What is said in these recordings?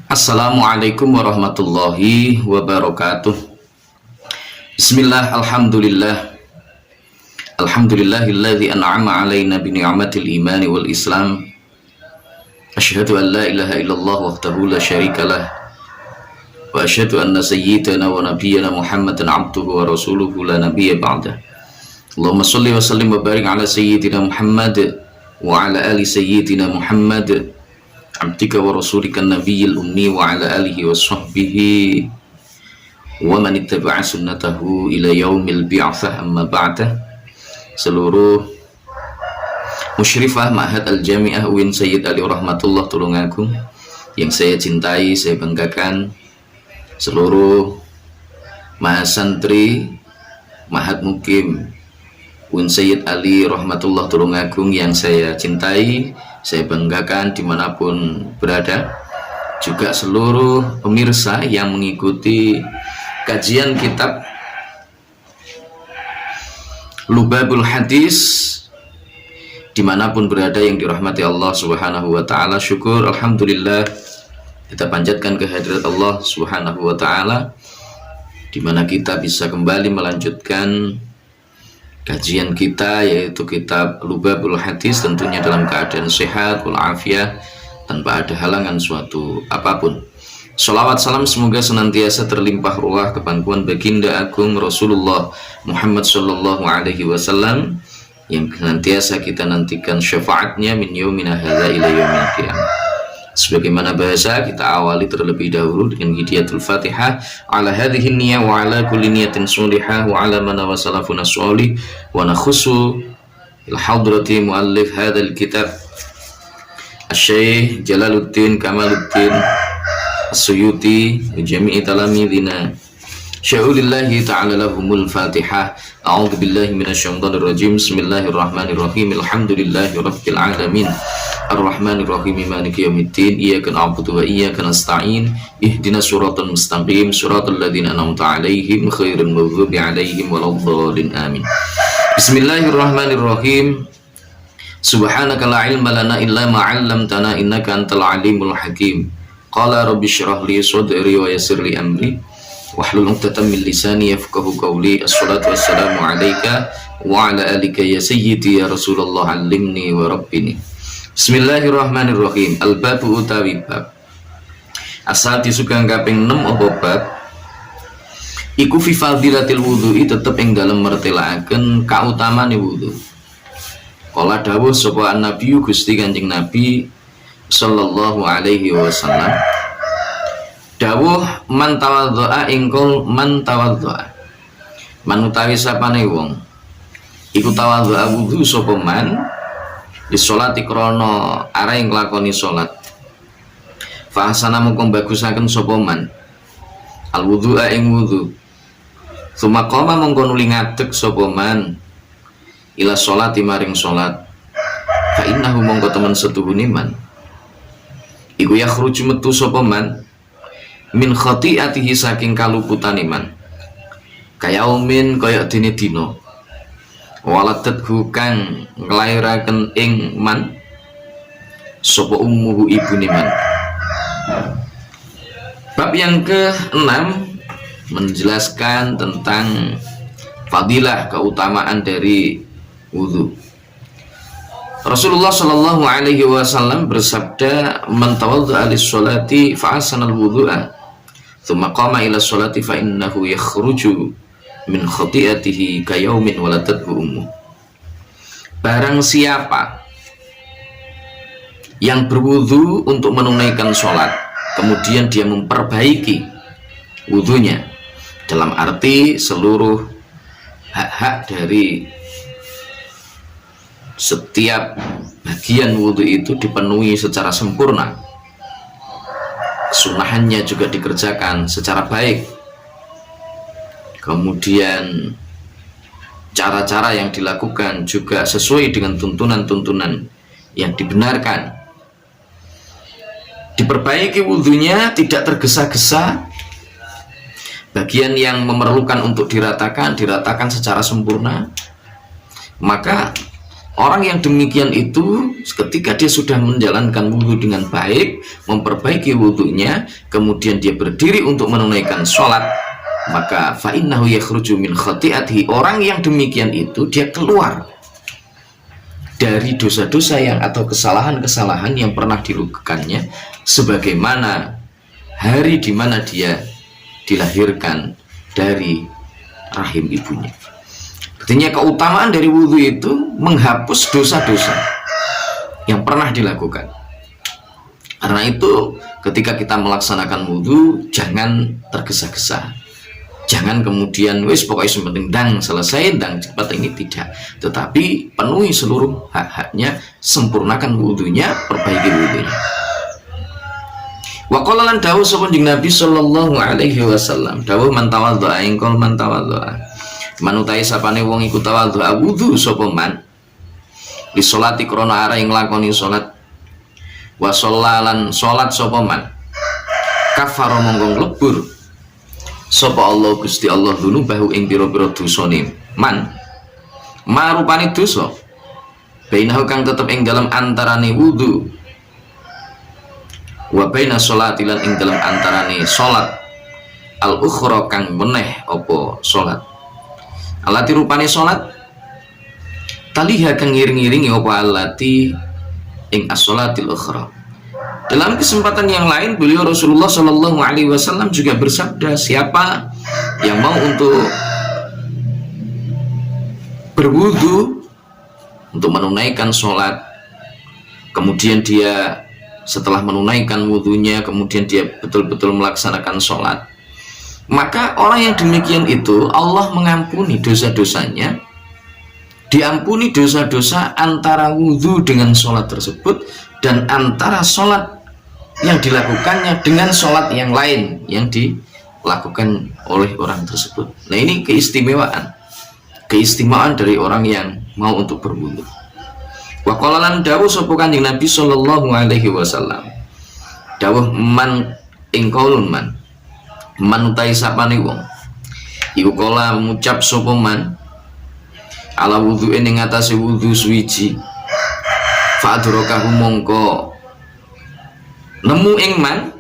Assalamualaikum warahmatullahi wabarakatuh. Bismillah, alhamdulillah. Alhamdulillahilladzi an'ama alaina bi ni'matil imani wal islam. Asyhadu an la ilaha illallah wahdahu la syarikalah. Wa asyhadu anna sayyidana wa nabiyyana Muhammadan abduhu wa rasuluhu la nabiyya ba'dah. Allahumma shalli wa sallim wa barik ala sayyidina Muhammad wa ala ali sayyidina Muhammad abdika wa rasulika nabiyil ummi wa ala alihi wa sahbihi wa man ittaba'a sunnatahu ila yaumil bi'atsah, amma ba'da. Seluruh musyrifah Ma'had Al-Jami'ah UIN Sayyid Ali Rahmatullah Tulungagung yang saya cintai, saya banggakan, seluruh mahasantri Ma'had Mukim UIN Sayyid Ali Rahmatullah Tulungagung yang saya cintai, saya banggakan dimanapun berada, juga seluruh pemirsa yang mengikuti kajian kitab Lubabul Hadis dimanapun berada yang dirahmati Allah Subhanahu wa ta'ala. Syukur, alhamdulillah, kita panjatkan kehadirat Allah Subhanahu wa ta'ala, dimana kita bisa kembali melanjutkan kajian kita, yaitu kitab Lubabul Hadis, tentunya dalam keadaan sehat walafiat, tanpa ada halangan suatu apapun. Sholawat salam semoga senantiasa terlimpah ruah ke pangkuan baginda agung Rasulullah Muhammad sallallahu alaihi wasallam, yang senantiasa kita nantikan syafaatnya min yaumina hadza ila yaumil qiyamah. Sebagaimana bahasa, kita awali terlebih dahulu dengan hidayatul Fatihah ala hadhihi niyyah wa ala kulli niyatin sholihah wa ala man wasalafuna sholih wa nakhussu il hadrati muallif hadzal kitab Asy-Syaikh Jalaluddin Kamaluddin As-Suyuti wa jami'i talamidina sya'ulillahi ta'ala lahumul Fatihah. A'udzu billahi minasyaitonir rajim. Bismillahirrahmanirrahim. Alhamdulillahi rabbil alamin. Ar-Rahmanir Rahim, Maliki yaumiddin. Iyyaka na'budu wa iyyaka nasta'in. Ihdinas siratal mustaqim, siratal ladzina an'amta 'alaihim ghairil maghdubi 'alaihim waladdallin. Amin. Bismillahirrahmanirrahim. Subhanaka la ilma lana illa ma 'allamtana innaka antal alimul hakim. Qala rabbi shrah li sadri wa yassir li amri wahlul 'uqdatam min lisani yafqahu qawli. Assalatu wassalamu 'alaika wa 'ala alika ya sayyidi ya Rasulullah, 'allimni wa rabbini. Bismillahirrahmanirrahim. Al-babu utawi bab asal disukang kaping 6 apa bab iku fi fadilatil wudhu'i, tetep ing dalem mertelaaken kautamane wudu. Kala dawuh sapa Nabi Gusti Kanjeng Nabi sallallahu alaihi wasallam, dawuh man tawaddoa ingkul man tawaddoa, man utawi sapane wong iku tawaddoa wudu sapa man di sholati krono arah yang nglakoni sholat, fa ahsana mung bagusaken sapa man al wudhu'a ing wudhu, tsumma qama mongko nuli ngadeg sapa man ila sholati maring sholat, fa innahu mongko temen setuhune man iku yakhruju metu sapa man min khati'atihi saking kaluputane man, kaya umin kaya dene dina, waladat kang nglairaken ing man sapa ummuhu ibune man. Bab yang ke-6 menjelaskan tentang fadilah, keutamaan dari wudu. Rasulullah sallallahu alaihi wasallam bersabda, man tawadda'a lis-sholati fa ahsana al-wudhu'a tsumma qama ila sholati fa innahu yakhruju min khati'atihi kayaumin waladathu ummu. Barang siapa yang berwudu untuk menunaikan sholat, kemudian dia memperbaiki wudunya, dalam arti seluruh hak-hak dari setiap bagian wudu itu dipenuhi secara sempurna, sunahannya juga dikerjakan secara baik, kemudian cara-cara yang dilakukan juga sesuai dengan tuntunan-tuntunan yang dibenarkan, diperbaiki wudunya, tidak tergesa-gesa, bagian yang memerlukan untuk diratakan secara sempurna, maka Orang yang demikian itu ketika dia sudah menjalankan wudhu dengan baik, memperbaiki wudhunya, kemudian dia berdiri untuk menunaikan sholat, maka fa'innahu yakhruju min khati'atihi. Orang yang demikian itu dia keluar dari dosa-dosa yang atau kesalahan-kesalahan yang pernah dilakukannya, sebagaimana hari di mana dia dilahirkan dari rahim ibunya. Artinya keutamaan dari wudhu itu menghapus dosa-dosa yang pernah dilakukan. Karena itu ketika kita melaksanakan wudhu, jangan tergesa-gesa, jangan kemudian wis pokoknya sementing dang selesai dang cepat, ini tidak, tetapi penuhi seluruh hak-haknya, sempurnakan wudhunya, perbaiki wudhunya. Wa qala lan dawuh sapa Nabi sallallahu alaihi wasallam, dawuh man tawaddo'a ingkol man tawaddo'a, manutai sapane wong iku tawaddo'a wudhu sapa man li sholati krana arep nglakoni salat, wa shallalan salat sapa man kafara monggo nglebur sapa Allah Gusti Allah dzunubahu ing pira-pira dosane man marupane dosa bainahu kang tetep ing dalam antarane wudhu wa baina sholati lan ing dalam antarane salat al ukhra kang meneh apa salat alati rupane salat taliha kang ngiring-ngiringi apa alati ing as-sholatil ukhra. Dalam kesempatan yang lain beliau Rasulullah Shallallahu Alaihi Wasallam juga bersabda, siapa yang mau untuk berwudu untuk menunaikan sholat, kemudian dia setelah menunaikan wudunya kemudian dia betul-betul melaksanakan sholat, maka orang yang demikian itu Allah mengampuni dosa-dosanya, diampuni dosa-dosa antara wudu dengan sholat tersebut dan antara sholat yang dilakukannya dengan sholat yang lain yang dilakukan oleh orang tersebut. Nah, ini keistimewaan dari orang yang mau untuk berwudu. Wa qala lan dawuh sapa Kanjeng Nabi sallallahu alaihi wasallam, dawuh man ing qaulun man utai sapane wong iku kala ngucap sapa man ala wudhu ing atase wudhu suwiji fa'adrakahu mongko nemu ing man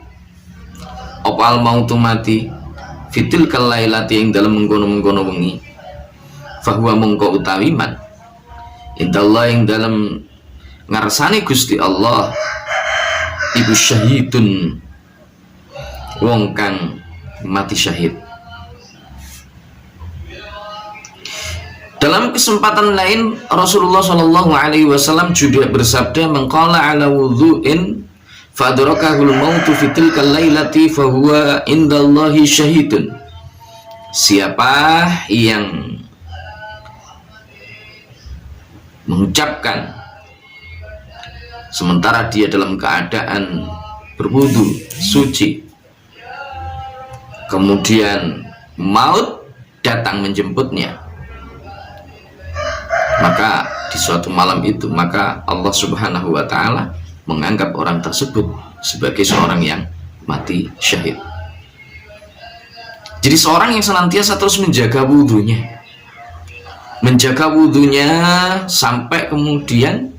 apa al mautu mati fitil kalailati ing dalem mengkono-mengkono wengi fahuwa mongko utawi man indallah ing dalem ngarsane Gusti Allah iku syahidun wong kang mati syahid. Dalam kesempatan lain Rasulullah Shallallahu Alaihi Wasallam juga bersabda, mengqala ala wudhu'in fadrakahul mautu fitil kalailati fahuwa indallahi syahidun. Siapa yang mengucapkan sementara dia dalam keadaan berwudu suci, kemudian maut datang menjemputnya, maka di suatu malam itu maka Allah Subhanahu wa Ta'ala menganggap orang tersebut sebagai seorang yang mati syahid. Jadi seorang yang senantiasa terus menjaga wudhunya sampai kemudian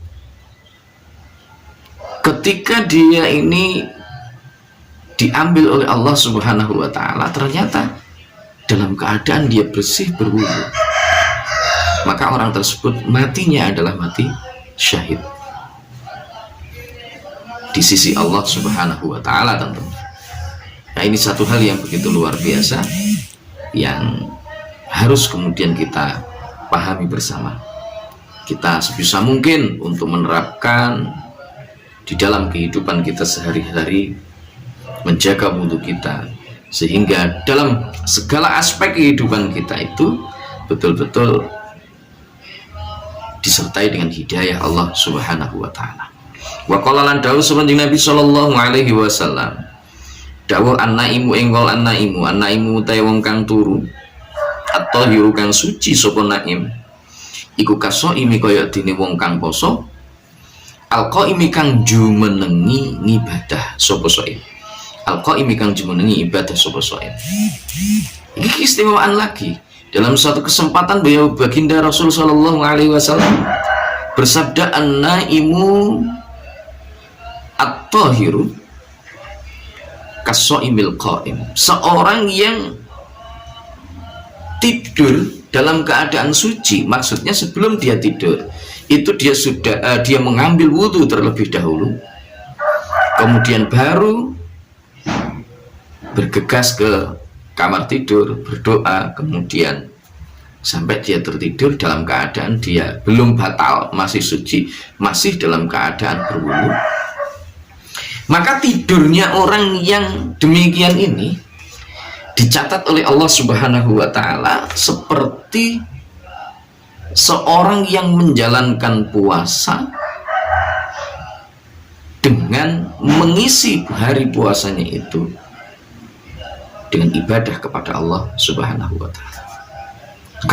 ketika dia ini diambil oleh Allah Subhanahu wa Ta'ala ternyata dalam keadaan dia bersih berwudhu, maka orang tersebut matinya adalah mati syahid di sisi Allah Subhanahu wa Ta'ala tentunya. Nah, ini satu hal yang begitu luar biasa yang harus kemudian kita pahami bersama. Kita sebisa mungkin untuk menerapkan di dalam kehidupan kita sehari-hari, menjaga wudhu kita sehingga dalam segala aspek kehidupan kita itu betul-betul disertai dengan hidayah Allah Subhanahu wa Ta'ala. Wa qala lan dawuh sabanjing Nabi sallallahu alaihi wasallam, dawuh annaimu engkol annaimu utahe wong kang turu atau hiru kang suci sapa naim iku kasoimi kaya dene wong kang poso alqaimi kang jumenengi ibadah sapa soim alqaimi kang jumenengi ibadah sapa soim. Ini keistimewaan lagi. Dalam suatu kesempatan beliau baginda Rasul sallallahu alaihi wasallam bersabda, an-naimu at-tahiru kasoimil qaim. Seorang yang tidur dalam keadaan suci, maksudnya sebelum dia tidur itu dia mengambil wudhu terlebih dahulu, kemudian baru bergegas ke kamar tidur, berdoa, kemudian sampai dia tertidur dalam keadaan dia belum batal, masih suci, masih dalam keadaan berwudu. Maka tidurnya orang yang demikian ini dicatat oleh Allah Subhanahu wa Ta'ala seperti seorang yang menjalankan puasa dengan mengisi hari puasanya itu dengan ibadah kepada Allah Subhanahu wa Ta'ala.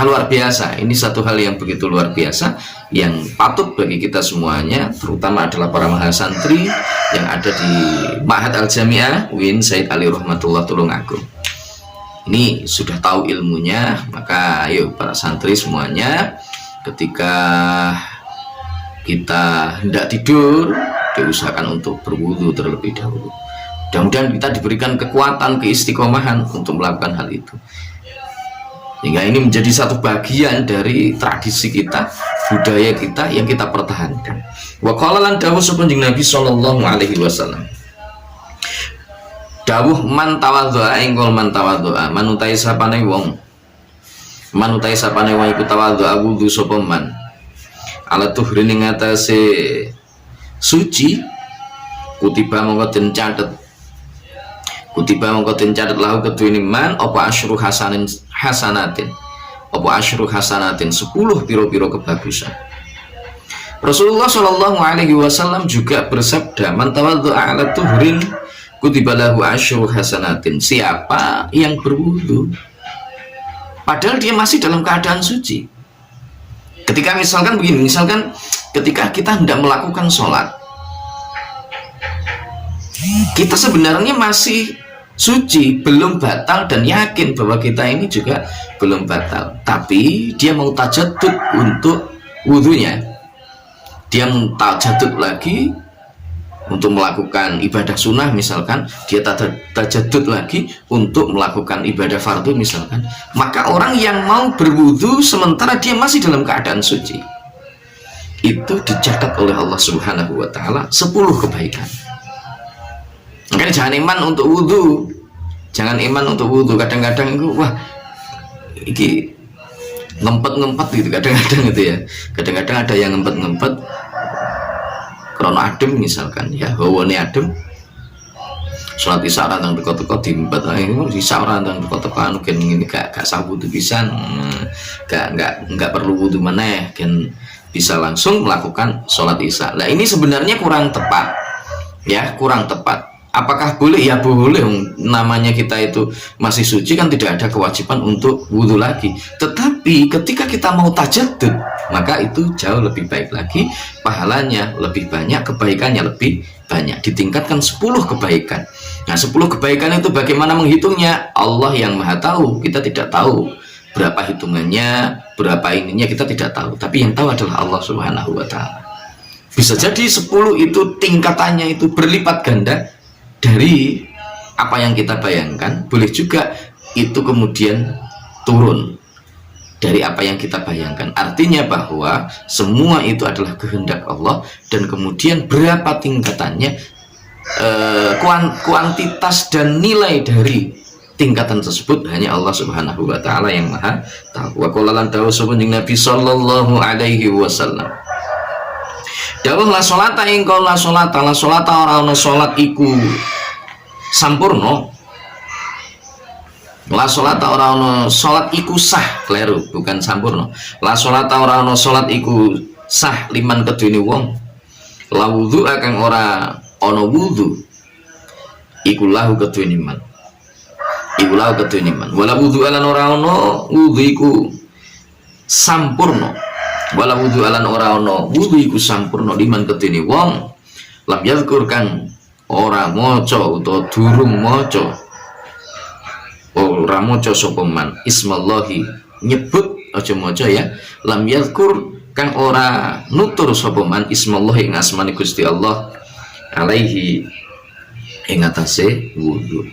Luar biasa, ini satu hal yang begitu luar biasa yang patut bagi kita semuanya, terutama adalah para mahasantri yang ada di Ma'had Al-Jami'ah UIN Said Ali Rahmatullah Tulungagung. Ini sudah tahu ilmunya, maka ayo para santri semuanya, ketika kita hendak tidur, diusahakan untuk berwudu terlebih dahulu. Mudah-mudahan kita diberikan kekuatan, keistiqomahan untuk melakukan hal itu. Hingga ini menjadi satu bagian dari tradisi kita, budaya kita yang kita pertahankan. Wa qala lan dawuh sapa Nabi sallallahu alaihi wasallam. Dawuh man tawaddoa engkol man tawaddoa, manutai sapane wong. Manutai sapane wong iku tawaddoa wudu sapa man. Ala tuhrin ing atase suci, kutiba mongko den catet. Kutiba mongko den catet lahu keduweni man apa asyru hasanatin. Apa asyru hasanatin 10 piro-piro kebagusan. Rasulullah Shallallahu alaihi wasallam juga bersabda, man tawaddoa ala tuhrin kutiba lahu asyru hasanatin. Siapa yang berwudu padahal dia masih dalam keadaan suci. Ketika misalkan begini, misalkan ketika kita hendak melakukan sholat, kita sebenarnya masih suci, belum batal, dan yakin bahwa kita ini juga belum batal, tapi dia mau tajaddud untuk wudunya, dia mau tajaddud lagi untuk melakukan ibadah sunnah, misalkan dia tajaddud lagi untuk melakukan ibadah fardu misalkan, maka orang yang mau berwudu sementara dia masih dalam keadaan suci itu dicatat oleh Allah Subhanahu wa Ta'ala 10 kebaikan. Makanya jangan iman untuk wudu, jangan iman untuk wudu. Kadang-kadang itu wah iki ngempet gitu, kadang-kadang gitu ya, kadang-kadang ada yang ngempet krono adem misalkan, ya hawane adem, sholat isya orang teko-teko diempet, ini isya orang teko-teko anu kan ini gak sah wudu pisan, gak perlu wudu maneh, kan bisa langsung melakukan sholat isya. Nah ini sebenarnya kurang tepat, ya kurang tepat. Apakah boleh? Ya boleh, namanya kita itu masih suci kan, tidak ada kewajiban untuk wudhu lagi. Tetapi ketika kita mau tajaddud, maka itu jauh lebih baik lagi, pahalanya lebih banyak, kebaikannya lebih banyak, ditingkatkan 10 kebaikan. Nah 10 kebaikan itu bagaimana menghitungnya? Allah yang maha tahu, kita tidak tahu berapa hitungannya, berapa ininya kita tidak tahu, tapi yang tahu adalah Allah Subhanahu wa Ta'ala. Bisa jadi 10 itu tingkatannya itu berlipat ganda dari apa yang kita bayangkan, boleh juga itu kemudian turun dari apa yang kita bayangkan. Artinya bahwa semua itu adalah kehendak Allah, dan kemudian berapa tingkatannya, kuantitas dan nilai dari tingkatan tersebut hanya Allah Subhanahu wa Ta'ala yang maha tahu. Wa qala lan dawuh sapa Nabi sallallahu alaihi wasallam, dawuh la sholata ingkau la sholata ora ana salat iku sampurno. La sholata ora ana salat iku sah, kleru, bukan sampurno. La sholata ora ana salat iku sah liman kedune wong, la wudu kang ora ana wudu iku lahu kedune man, iku lahu kedune man. Wala wudu lan ora ana wudu iku sampurno, wala wudu lan ora ana wudu iku sampurno liman kedene wong lam yazkur kang ora maca utawa durung maca, ora maca sapa man ismallahi, nyebut aja maca ya, lam yazkur kang ora nutur sapa man ismallah ing asmane Gusti Allah alaihi ing atase wudu.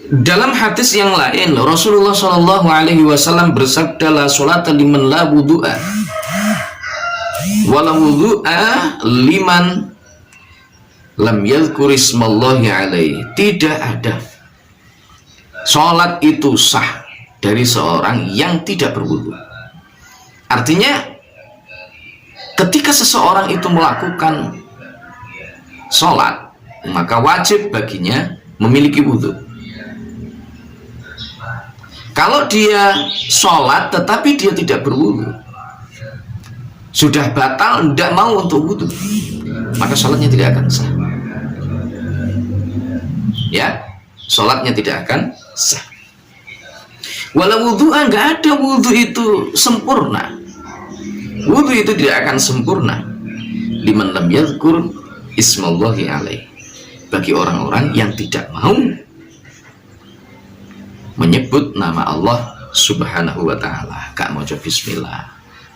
Dalam hadis yang lain Rasulullah Shallallahu Alaihi Wasallam bersabda, la sholata liman la wudu'a wala wudu'a liman lam yadhkur ismallahi alaihi. Tidak ada sholat itu sah dari seorang yang tidak berwudu. Artinya ketika seseorang itu melakukan sholat, maka wajib baginya memiliki wudu. Kalau dia sholat tetapi dia tidak berwudu, sudah batal, tidak mau untuk wudu, maka sholatnya tidak akan sah. Ya, sholatnya tidak akan sah. Walau wudu, nggak ada wudu itu sempurna. Wudu itu tidak akan sempurna liman lam yadhkur ismallahi alaih, bagi orang-orang yang tidak mau menyebut nama Allah subhanahu wa ta'ala, gak mau coba bismillah.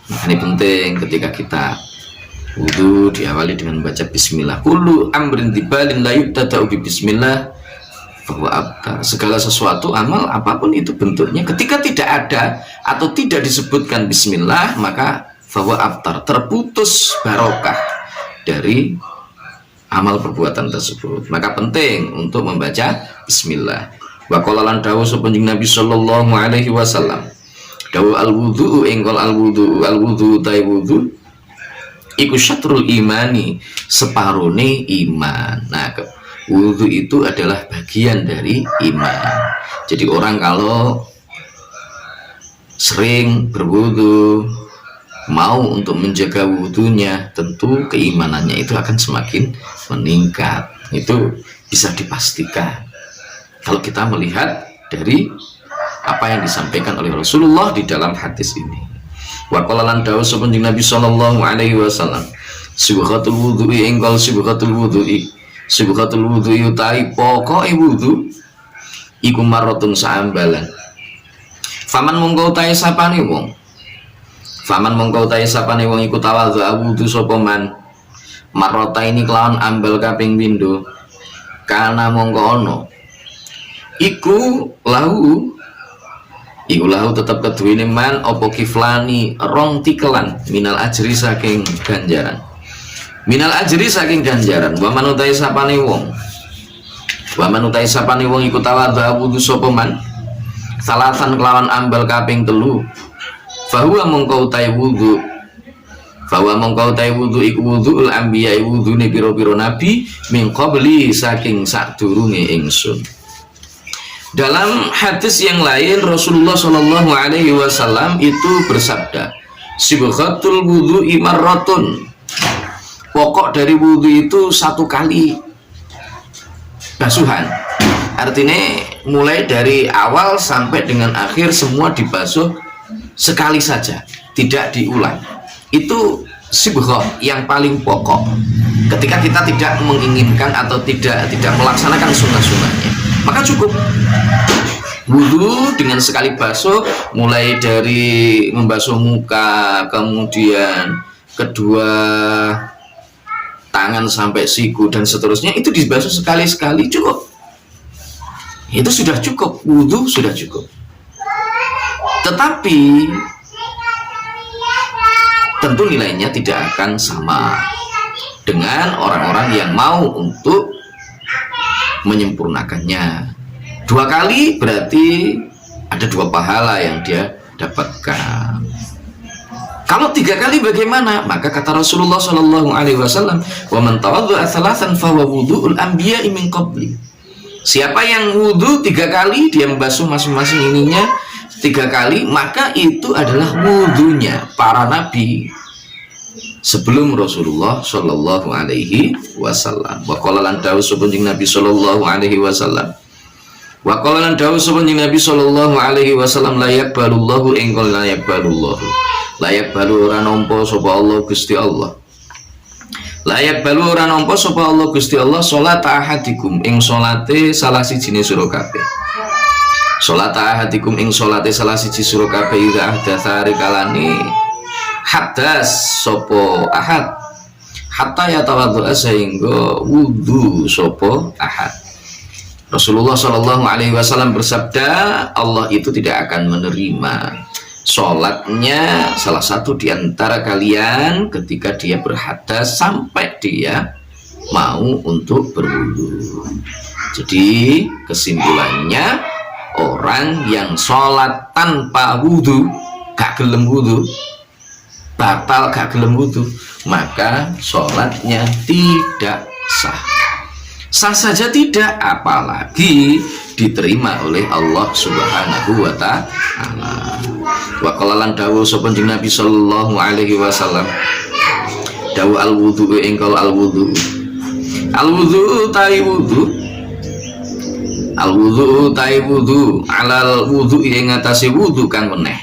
Makanya penting ketika kita wudu diawali dengan baca bismillah. Kullu amrin dibalin la yubtada'u bi bismillah bahwa abtar. Segala sesuatu amal apapun itu bentuknya, ketika tidak ada atau tidak disebutkan bismillah, maka bahwa abtar, terputus barokah dari amal perbuatan tersebut. Maka penting untuk membaca bismillah. Wa qala lan dawuh sapa Nabi sallallahu alaihi wasallam, dawuh al-wudu engkol al-wudu tai wudu iku syatrul imani, separone iman. Nah, wudu itu adalah bagian dari iman. Jadi orang kalau sering berwudu, mau untuk menjaga wudunya, tentu keimanannya itu akan semakin meningkat. Itu bisa dipastikan kalau kita melihat dari apa yang disampaikan oleh Rasulullah di dalam hadis ini. Wa qala lan dawuh sapa Nabi sallallahu alaihi wasallam, subhatul wudu'i engkol subhatul wudu'i, subhatul wudu'i utai pokoke wudu iku marotun saambalan. Faman mongko utahe sapane wong, faman mongko utahe sapane wong iku tawadhu wudu sapa man marota ini kelawan ambal kaping pindho, kana mongko ono iku lahu tetap keduwene man opo kiflani rong tikelan minal ajri saking ganjaran, minal ajri saking ganjaran. Wa manutai sapane wong iku tawadha wudu sapa man salatan kelawan ambal kaping telu, fahuwa mongko utai wudu iku wuduul anbiya, wudune pira-pira nabi min qabli saking sadurunge ingsun. Dalam hadis yang lain Rasulullah Shallallahu Alaihi Wasallam itu bersabda, sibghatul wudu'i marratun, pokok dari wudu itu satu kali basuhan. Artinya mulai dari awal sampai dengan akhir semua dibasuh sekali saja, tidak diulang. Itu sibghah yang paling pokok ketika kita tidak menginginkan atau tidak melaksanakan sunnah-sunnahnya, maka cukup wudu dengan sekali basuh, mulai dari membasuh muka, kemudian kedua tangan sampai siku dan seterusnya, itu dibasuh sekali-sekali cukup. Itu sudah cukup, wudu sudah cukup. Tetapi tentu nilainya tidak akan sama dengan orang-orang yang mau untuk menyempurnakannya. 2 kali berarti ada 2 pahala yang dia dapatkan. Kalau 3 kali bagaimana? Maka kata Rasulullah Shallallahu Alaihi Wasallam, wa man tawaddu'a thalathan fahuwa wudu'ul anbiya'i min qabli. Siapa yang wudu 3 kali, dia membasuh masing-masing ininya 3 kali, maka itu adalah wudunya para nabi sebelum Rasulullah Shallallahu Alaihi Wasallam. Wa qala lan dawuh sapa Nabi Shallallahu Alaihi Wasallam, wa qala lan dawuh sapa Nabi Shallallahu Alaihi Wasallam, la yaqbalullahu engkol la yaqbalullahu, la yaqbalu ora nampa sapa Allah Gusti Allah, la yaqbalu ora nampa sapa Allah Gusti Allah salat ahadikum ing salate salah sijine sira kabeh, salat ahadikum ing salate salah siji sira kabeh ida ahdatsari kalane hadas sopo ahad, hatta yatawaddu'a sehingga wudu sopo ahad. Rasulullah Shallallahu Alaihi Wasallam bersabda, Allah itu tidak akan menerima sholatnya salah satu di antara kalian ketika dia berhadas sampai dia mau untuk berwudu. Jadi kesimpulannya, orang yang sholat tanpa wudu, gak gelem wudu, batal gak gelem wudu, maka sholatnya tidak sah. Sah saja tidak, apalagi diterima oleh Allah Subhanahu wa ta'ala. Wa qala lan dawuh sapa Nabi sallallahu alaihi wasallam, dawuh al-wudu engkol al-wudu. Al-wudu tai wudu. Al-wudu tai wudu, alal wudu ing atase wudu kang meneh.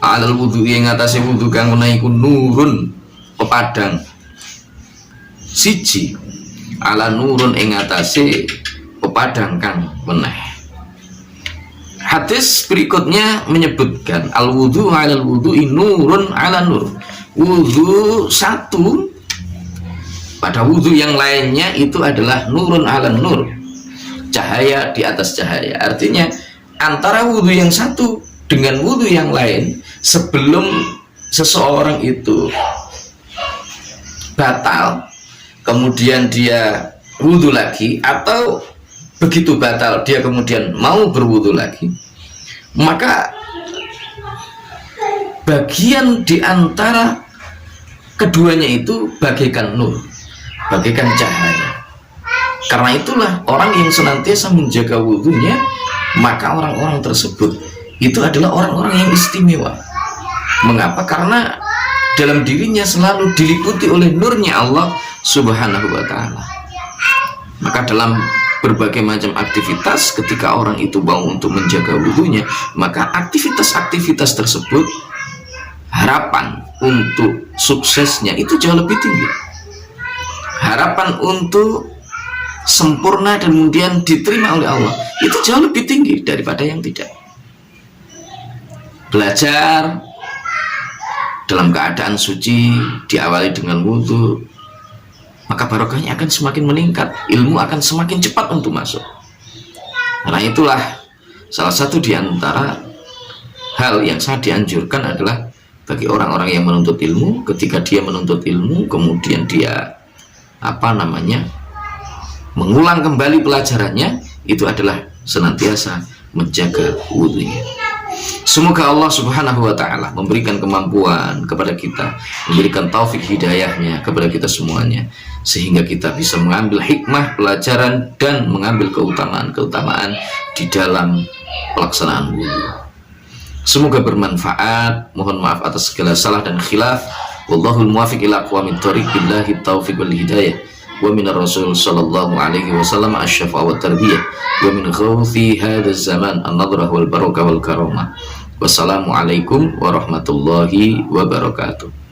Alal wudu ing atase wudu kang meneh iku nurun pepadang. Siji ala nurun ing atase pepadang kang meneh. Hadis berikutnya menyebutkan al-wudu alal wudu'i nurun ala nur. Wudu satu pada wudu yang lainnya itu adalah nurun ala nur, cahaya di atas cahaya. Artinya antara wudu yang satu dengan wudu yang lain, sebelum seseorang itu batal kemudian dia wudu lagi, atau begitu batal dia kemudian mau berwudu lagi, maka bagian di antara keduanya itu bagaikan nur, bagaikan cahaya. Karena itulah orang yang senantiasa menjaga wudunya, maka orang-orang tersebut itu adalah orang-orang yang istimewa. Mengapa? Karena dalam dirinya selalu diliputi oleh nurnya Allah Subhanahu wa ta'ala. Maka dalam berbagai macam aktivitas, ketika orang itu mau untuk menjaga wudunya, maka aktivitas-aktivitas tersebut harapan untuk suksesnya itu jauh lebih tinggi. Harapan untuk sempurna dan kemudian diterima oleh Allah itu jauh lebih tinggi daripada yang tidak. Belajar dalam keadaan suci diawali dengan wudu, maka barokahnya akan semakin meningkat, ilmu akan semakin cepat untuk masuk. Karena itulah salah satu di antara hal yang sangat dianjurkan adalah bagi orang-orang yang menuntut ilmu, ketika dia menuntut ilmu kemudian dia mengulang kembali pelajarannya, itu adalah senantiasa menjaga wudunya. Semoga Allah Subhanahu wa ta'ala memberikan kemampuan kepada kita, memberikan taufik hidayahnya kepada kita semuanya, sehingga kita bisa mengambil hikmah pelajaran dan mengambil keutamaan-keutamaan di dalam pelaksanaan wudu. Semoga bermanfaat. Mohon maaf atas segala salah dan khilaf. Wallahul muwaffiq ila aqwamit thoriq, billahi taufiq wal hidayah. Wa minar rasul sallallahu alaihi wasallam asy-syafa' wa tarbiyah, wa min khawfi hadzal zaman an-nadrah wal barakah wal karamah. Wassalamualaikum warahmatullahi wabarakatuh.